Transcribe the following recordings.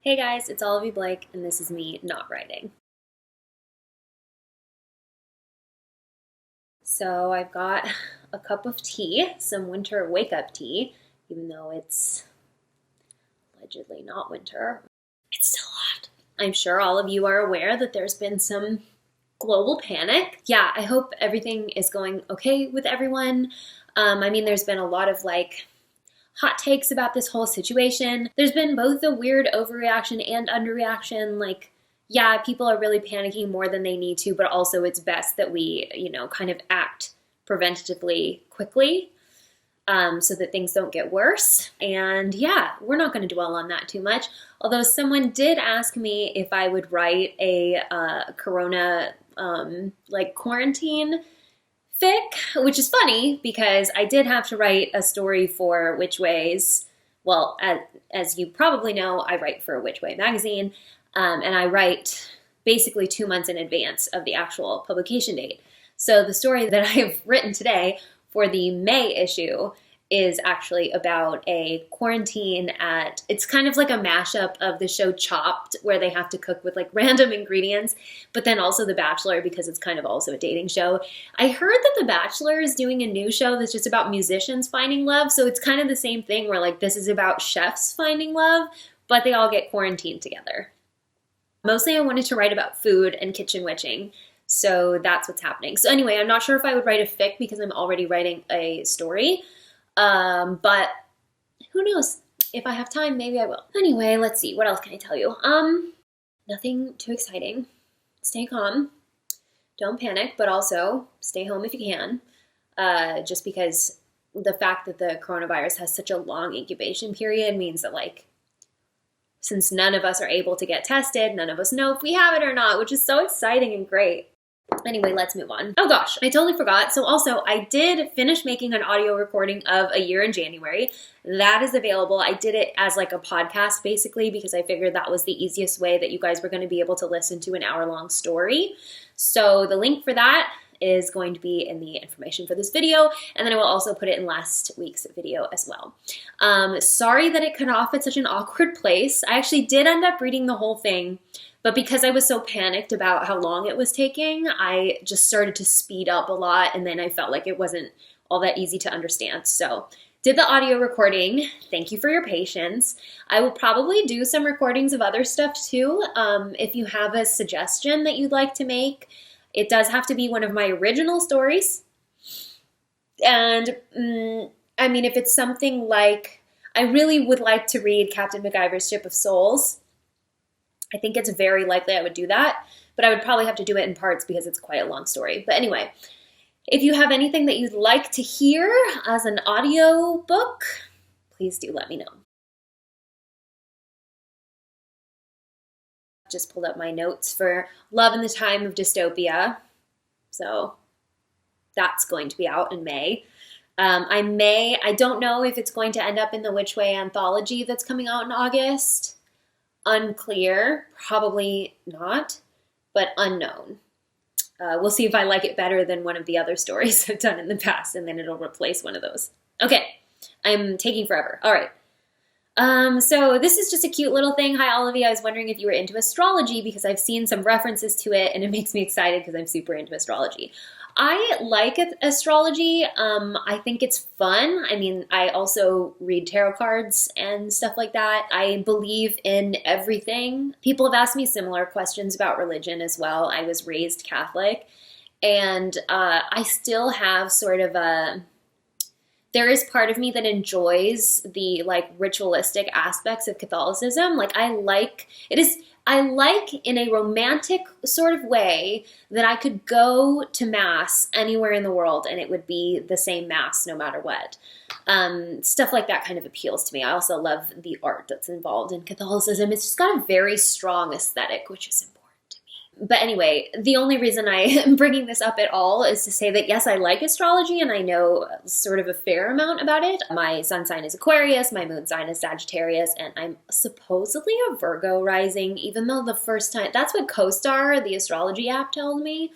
Hey guys, it's Olivie Blake, and this is me not writing. So I've got a cup of tea, some winter wake-up tea, even though it's allegedly not winter. It's still hot. I'm sure all of you are aware that there's been some global panic. Yeah, I hope everything is going okay with everyone. There's been a lot of hot takes about this whole situation. There's been both a weird overreaction and underreaction. Yeah, people are really panicking more than they need to, but also it's best that we, kind of act preventatively quickly so that things don't get worse. And yeah, we're not going to dwell on that too much. Although someone did ask me if I would write a corona quarantine fic, which is funny because I did have to write a story for Which Ways. Well, as you probably know, I write for Which Way magazine, and I write basically 2 months in advance of the actual publication date. So the story that I've written today for the May issue is actually about a quarantine it's kind of like a mashup of the show Chopped, where they have to cook with random ingredients, but then also The Bachelor, because it's kind of also a dating show. I heard that The Bachelor is doing a new show that's just about musicians finding love, so it's kind of the same thing where this is about chefs finding love, but they all get quarantined together. Mostly I wanted to write about food and kitchen witching, so that's what's happening. So anyway, I'm not sure if I would write a fic because I'm already writing a story. But who knows? If I have time, maybe I will. Anyway, let's see. What else can I tell you? Nothing too exciting. Stay calm. Don't panic, but also stay home if you can. Just because the fact that the coronavirus has such a long incubation period means that since none of us are able to get tested, none of us know if we have it or not, which is so exciting and great. Anyway, let's move on. Oh gosh, I totally forgot. So also, I did finish making an audio recording of A Year in January. That is available. I did it as a podcast basically because I figured that was the easiest way that you guys were going to be able to listen to an hour-long story. So the link for that is going to be in the information for this video, and then I will also put it in last week's video as well. Sorry that it cut off at such an awkward place. I actually did end up reading the whole thing, but because I was so panicked about how long it was taking, I just started to speed up a lot, and then I felt like it wasn't all that easy to understand. So did the audio recording. Thank you for your patience. I will probably do some recordings of other stuff too. If you have a suggestion that you'd like to make, it does have to be one of my original stories. And if it's something like, I really would like to read Captain MacGyver's Ship of Souls. I think it's very likely I would do that, but I would probably have to do it in parts because it's quite a long story. But anyway, if you have anything that you'd like to hear as an audio book, please do let me know. Just pulled up my notes for Love in the Time of Dystopia. So that's going to be out in May. I don't know if it's going to end up in the Which Way anthology that's coming out in August. Unclear, probably not, but unknown. We'll see if I like it better than one of the other stories I've done in the past, and then it'll replace one of those. Okay, I'm taking forever. All right. So this is just a cute little thing. Hi, Olivie. I was wondering if you were into astrology because I've seen some references to it, and it makes me excited because I'm super into astrology. I like astrology. I think it's fun. I also read tarot cards and stuff like that. I believe in everything. People have asked me similar questions about religion as well. I was raised Catholic, and I still have sort of there is part of me that enjoys the ritualistic aspects of Catholicism. I like in a romantic sort of way that I could go to Mass anywhere in the world and it would be the same Mass no matter what. Stuff like that kind of appeals to me. I also love the art that's involved in Catholicism. It's just got a very strong aesthetic, which is important to me. But anyway, the only reason I am bringing this up at all is to say that yes, I like astrology and I know sort of a fair amount about it. My sun sign is Aquarius, my moon sign is Sagittarius, and I'm supposedly a Virgo rising, even though the first time, that's what CoStar, the astrology app, told me.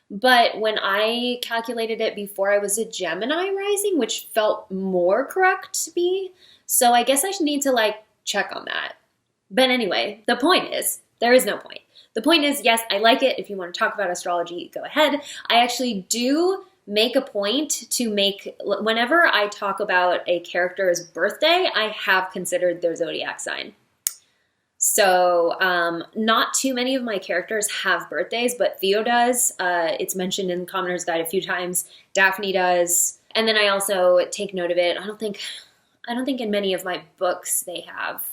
But when I calculated it before, I was a Gemini rising, which felt more correct to me. So I guess I should need to check on that. But anyway, the point is, there is no point. The point is, yes, I like it. If you want to talk about astrology, go ahead. I actually do make a point to make, whenever I talk about a character's birthday, I have considered their zodiac sign. So not too many of my characters have birthdays, but Theo does. It's mentioned in Commoner's Guide a few times. Daphne does. And then I also take note of it. I don't think in many of my books they have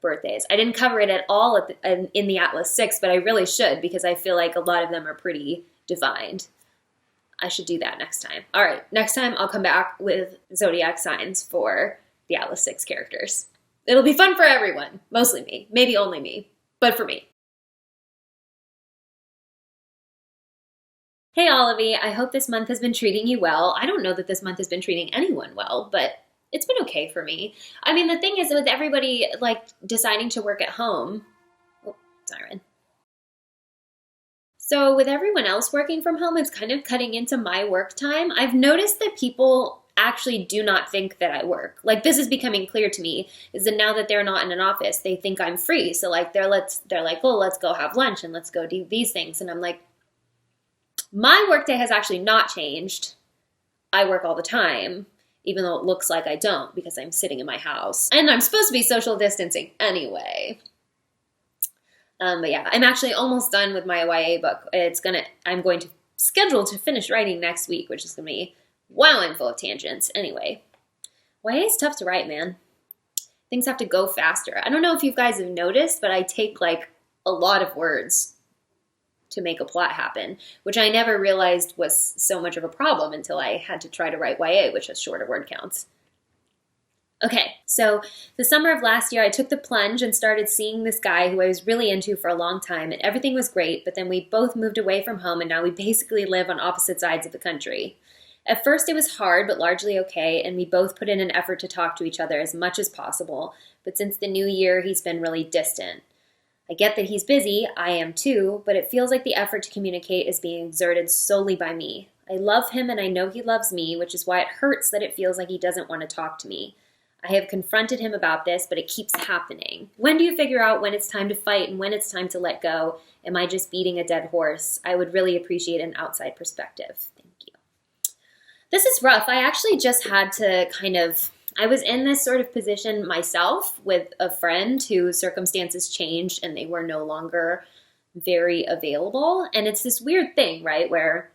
birthdays. I didn't cover it at all in the Atlas 6, but I really should, because I feel like a lot of them are pretty defined. I should do that next time. All right, next time I'll come back with zodiac signs for the Atlas 6 characters. It'll be fun for everyone, mostly me, maybe only me, but for me. Hey Olivie, I hope this month has been treating you well. I don't know that this month has been treating anyone well, but it's been okay for me. I mean, the thing is, with everybody like deciding to work at home, siren. So with everyone else working from home, it's kind of cutting into my work time. I've noticed that people actually do not think that I work. Like, this is becoming clear to me, is that now that they're not in an office, they think I'm free. So like they're like, oh, let's go have lunch and let's go do these things. And I'm like, my workday has actually not changed. I work all the time, even though it looks like I don't, because I'm sitting in my house. And I'm supposed to be social distancing anyway. But yeah, I'm actually almost done with my YA book. I'm going to schedule to finish writing next week, which is going to be, wow, I'm full of tangents. Anyway, YA is tough to write, man. Things have to go faster. I don't know if you guys have noticed, but I take like a lot of words to make a plot happen, which I never realized was so much of a problem until I had to try to write YA, which has shorter word counts. Okay, so the summer of last year, I took the plunge and started seeing this guy who I was really into for a long time, and everything was great, but then we both moved away from home, and now we basically live on opposite sides of the country. At first, it was hard, but largely okay, and we both put in an effort to talk to each other as much as possible, but since the new year, he's been really distant. I get that he's busy, I am too, but it feels like the effort to communicate is being exerted solely by me. I love him and I know he loves me, which is why it hurts that it feels like he doesn't want to talk to me. I have confronted him about this, but it keeps happening. When do you figure out when it's time to fight and when it's time to let go? Am I just beating a dead horse? I would really appreciate an outside perspective. Thank you. This is rough. I actually just had to I was in this sort of position myself with a friend whose circumstances changed and they were no longer very available. And it's this weird thing, right, where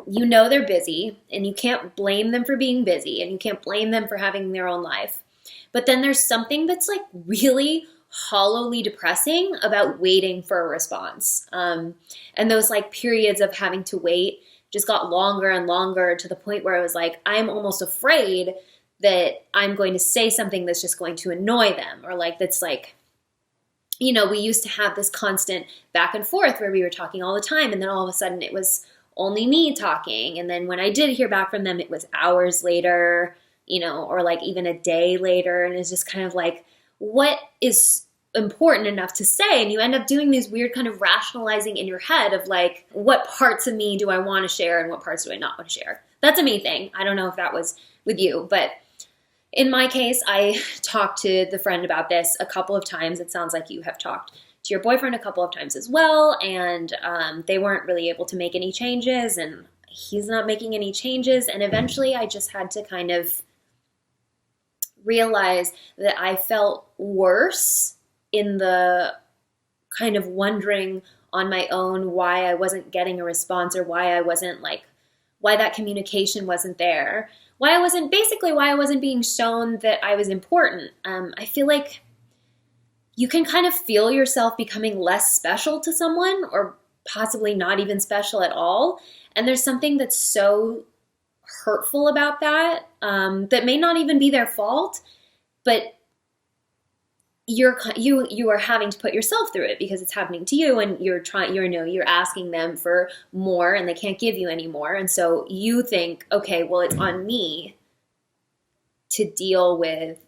you know they're busy and you can't blame them for being busy and you can't blame them for having their own life. But then there's something that's like really hollowly depressing about waiting for a response. And those like periods of having to wait just got longer and longer to the point where I was like, I'm almost afraid that I'm going to say something that's just going to annoy them, or like that's like, you know, we used to have this constant back and forth where we were talking all the time, and then all of a sudden it was only me talking, and then when I did hear back from them, it was hours later, you know, or like even a day later, and it's just kind of like, what is important enough to say? And you end up doing these weird kind of rationalizing in your head of like, what parts of me do I want to share and what parts do I not want to share? That's a me thing. I don't know if that was with you, but in my case, I talked to the friend about this a couple of times. It sounds like you have talked to your boyfriend a couple of times as well, and they weren't really able to make any changes, and he's not making any changes, and eventually I just had to kind of realize that I felt worse in the kind of wondering on my own why I wasn't getting a response, or why that communication wasn't there. Why I wasn't being shown that I was important. I feel like you can kind of feel yourself becoming less special to someone, or possibly not even special at all. And there's something that's so hurtful about that, that may not even be their fault, but you are having to put yourself through it because it's happening to you, and you're asking them for more and they can't give you any more. And so you think, okay, well, it's on me to deal with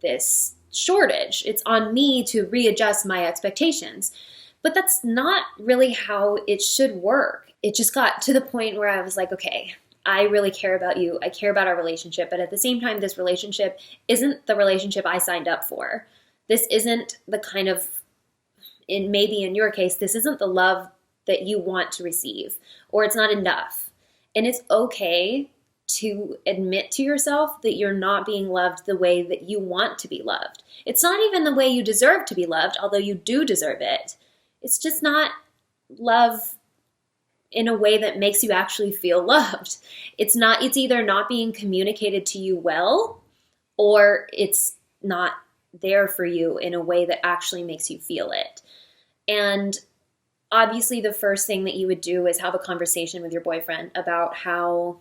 this shortage. It's on me to readjust my expectations. But that's not really how it should work. It just got to the point where I was like, okay, I really care about you. I care about our relationship. But at the same time, this relationship isn't the relationship I signed up for. This isn't the kind of, maybe in your case, this isn't the love that you want to receive, or it's not enough. And it's okay to admit to yourself that you're not being loved the way that you want to be loved. It's not even the way you deserve to be loved, although you do deserve it. It's just not love in a way that makes you actually feel loved. It's either not being communicated to you well, or it's not there for you in a way that actually makes you feel it. And obviously the first thing that you would do is have a conversation with your boyfriend about how,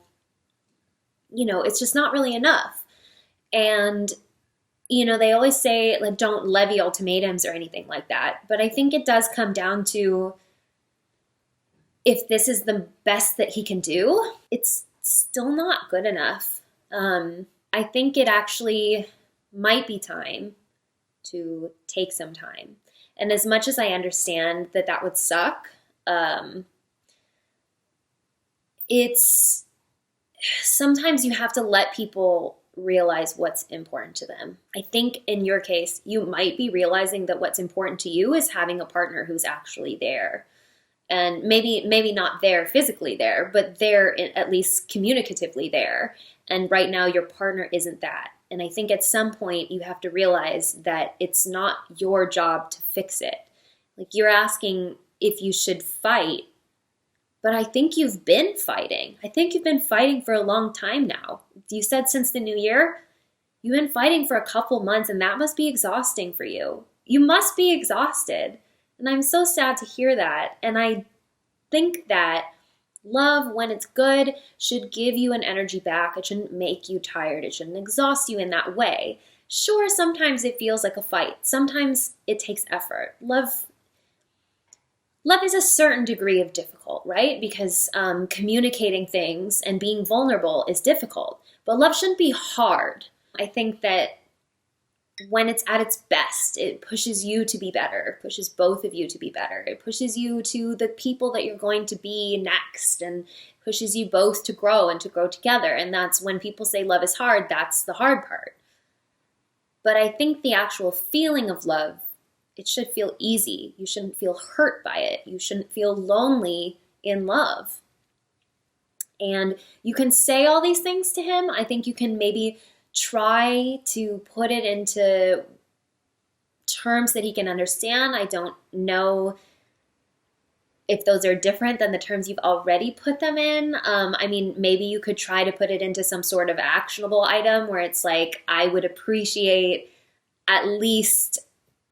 it's just not really enough. And, they always say, like, don't levy ultimatums or anything like that. But I think it does come down to, if this is the best that he can do, it's still not good enough. I think it actually might be time to take some time. And as much as I understand that that would suck, it's sometimes you have to let people realize what's important to them. I think in your case, you might be realizing that what's important to you is having a partner who's actually there. And maybe not there physically there, but there at least communicatively there. And right now your partner isn't that. And I think at some point you have to realize that it's not your job to fix it. Like, you're asking if you should fight, but I think you've been fighting. I think you've been fighting for a long time now. You said since the new year, you've been fighting for a couple months, and that must be exhausting for you. You must be exhausted. And I'm so sad to hear that. And I think that love, when it's good, should give you an energy back. It shouldn't make you tired. It shouldn't exhaust you in that way. Sure, sometimes it feels like a fight. Sometimes it takes effort. Love is a certain degree of difficult, right? Because communicating things and being vulnerable is difficult. But love shouldn't be hard. I think that when it's at its best, it pushes you to be better. It pushes both of you to be better. It pushes you to the people that you're going to be next, and pushes you both to grow and to grow together. And that's when people say love is hard, that's the hard part. But I think the actual feeling of love, it should feel easy. You shouldn't feel hurt by it. You shouldn't feel lonely in love. And you can say all these things to him. I think you can maybe try to put it into terms that he can understand. I don't know if those are different than the terms you've already put them in. Maybe you could try to put it into some sort of actionable item where it's like, I would appreciate at least,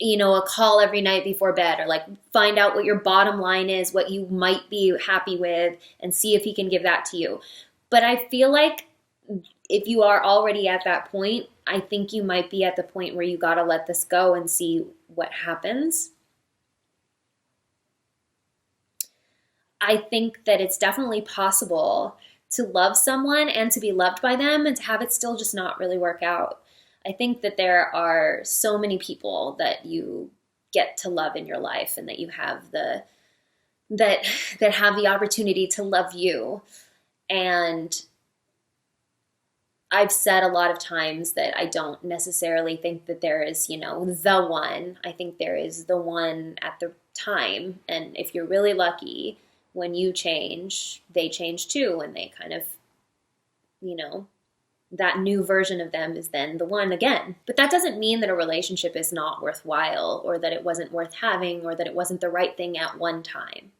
a call every night before bed, or like find out what your bottom line is, what you might be happy with, and see if he can give that to you. But I feel like if you are already at that point, I think you might be at the point where you got to let this go and see what happens. I think that it's definitely possible to love someone and to be loved by them and to have it still just not really work out. I think that there are so many people that you get to love in your life, and that you have that have the opportunity to love you. And I've said a lot of times that I don't necessarily think that there is, the one. I think there is the one at the time. And if you're really lucky, when you change, they change too. And they kind of, that new version of them is then the one again. But that doesn't mean that a relationship is not worthwhile, or that it wasn't worth having, or that it wasn't the right thing at one time,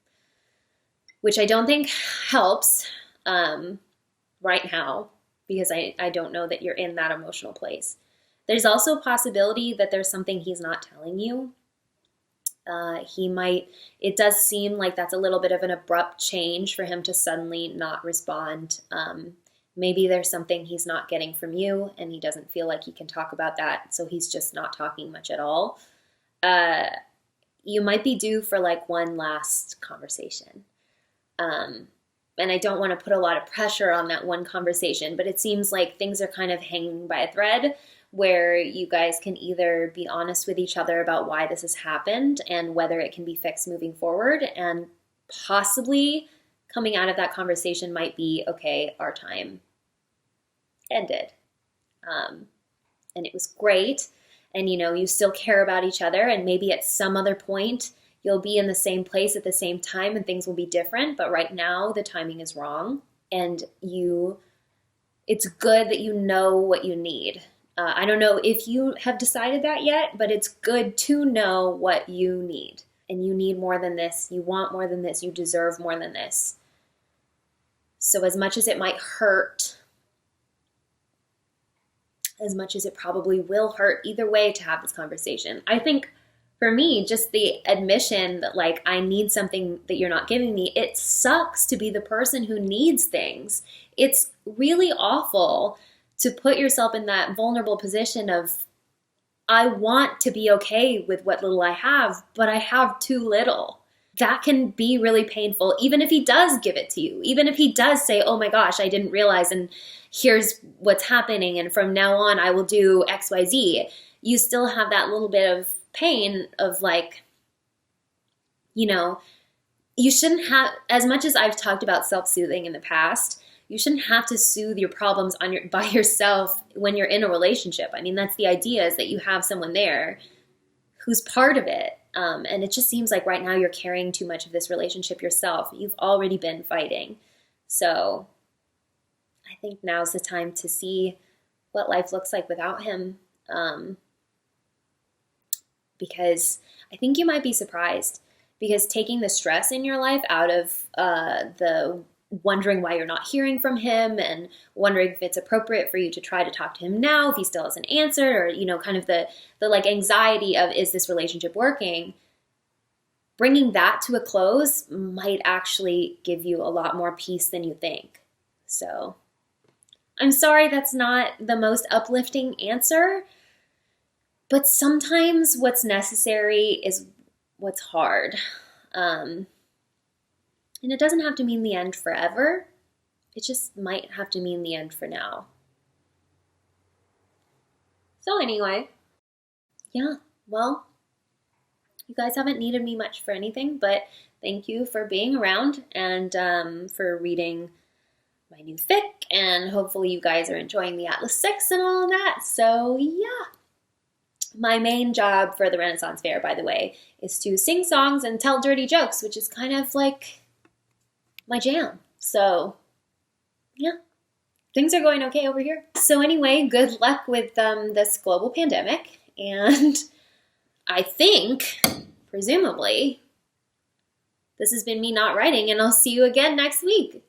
which I don't think helps right now, because I don't know that you're in that emotional place. There's also a possibility that there's something he's not telling you. It does seem like that's a little bit of an abrupt change for him to suddenly not respond. Maybe there's something he's not getting from you, and he doesn't feel like he can talk about that, so he's just not talking much at all. You might be due for like one last conversation. And I don't want to put a lot of pressure on that one conversation, but it seems like things are kind of hanging by a thread, where you guys can either be honest with each other about why this has happened and whether it can be fixed moving forward, and possibly coming out of that conversation might be, okay, our time ended. And it was great. and you still care about each other, and maybe at some other point you'll be in the same place at the same time and things will be different, but right now the timing is wrong, and it's good that you know what you need. I don't know if you have decided that yet, but it's good to know what you need. And you need more than this. You want more than this. You deserve more than this. So as much as it might hurt, as much as it probably will hurt either way to have this conversation, I think for me, just the admission that like I need something that you're not giving me, it sucks to be the person who needs things. It's really awful to put yourself in that vulnerable position of, I want to be okay with what little I have, but I have too little. That can be really painful, even if he does give it to you, even if he does say, oh my gosh, I didn't realize, and here's what's happening, and from now on I will do XYZ. You still have that little bit of pain of like, you shouldn't have, as much as I've talked about self-soothing in the past, you shouldn't have to soothe your problems by yourself when you're in a relationship. I mean, that's the idea, is that you have someone there who's part of it. And it just seems like right now you're carrying too much of this relationship yourself. You've already been fighting. So I think now's the time to see what life looks like without him. Because I think you might be surprised, because taking the stress in your life out of the wondering why you're not hearing from him and wondering if it's appropriate for you to try to talk to him now if he still hasn't answered, or kind of the like anxiety of, is this relationship working, bringing that to a close might actually give you a lot more peace than you think. So I'm sorry that's not the most uplifting answer, but sometimes what's necessary is what's hard. And it doesn't have to mean the end forever. It just might have to mean the end for now. So anyway, yeah, well, you guys haven't needed me much for anything, but thank you for being around and for reading my new fic, and hopefully you guys are enjoying the Atlas 6 and all of that. So yeah. My main job for the Renaissance Fair, by the way, is to sing songs and tell dirty jokes, which is kind of like my jam. So yeah, things are going okay over here. So anyway, good luck with this global pandemic. And I think, presumably, this has been me not writing, and I'll see you again next week.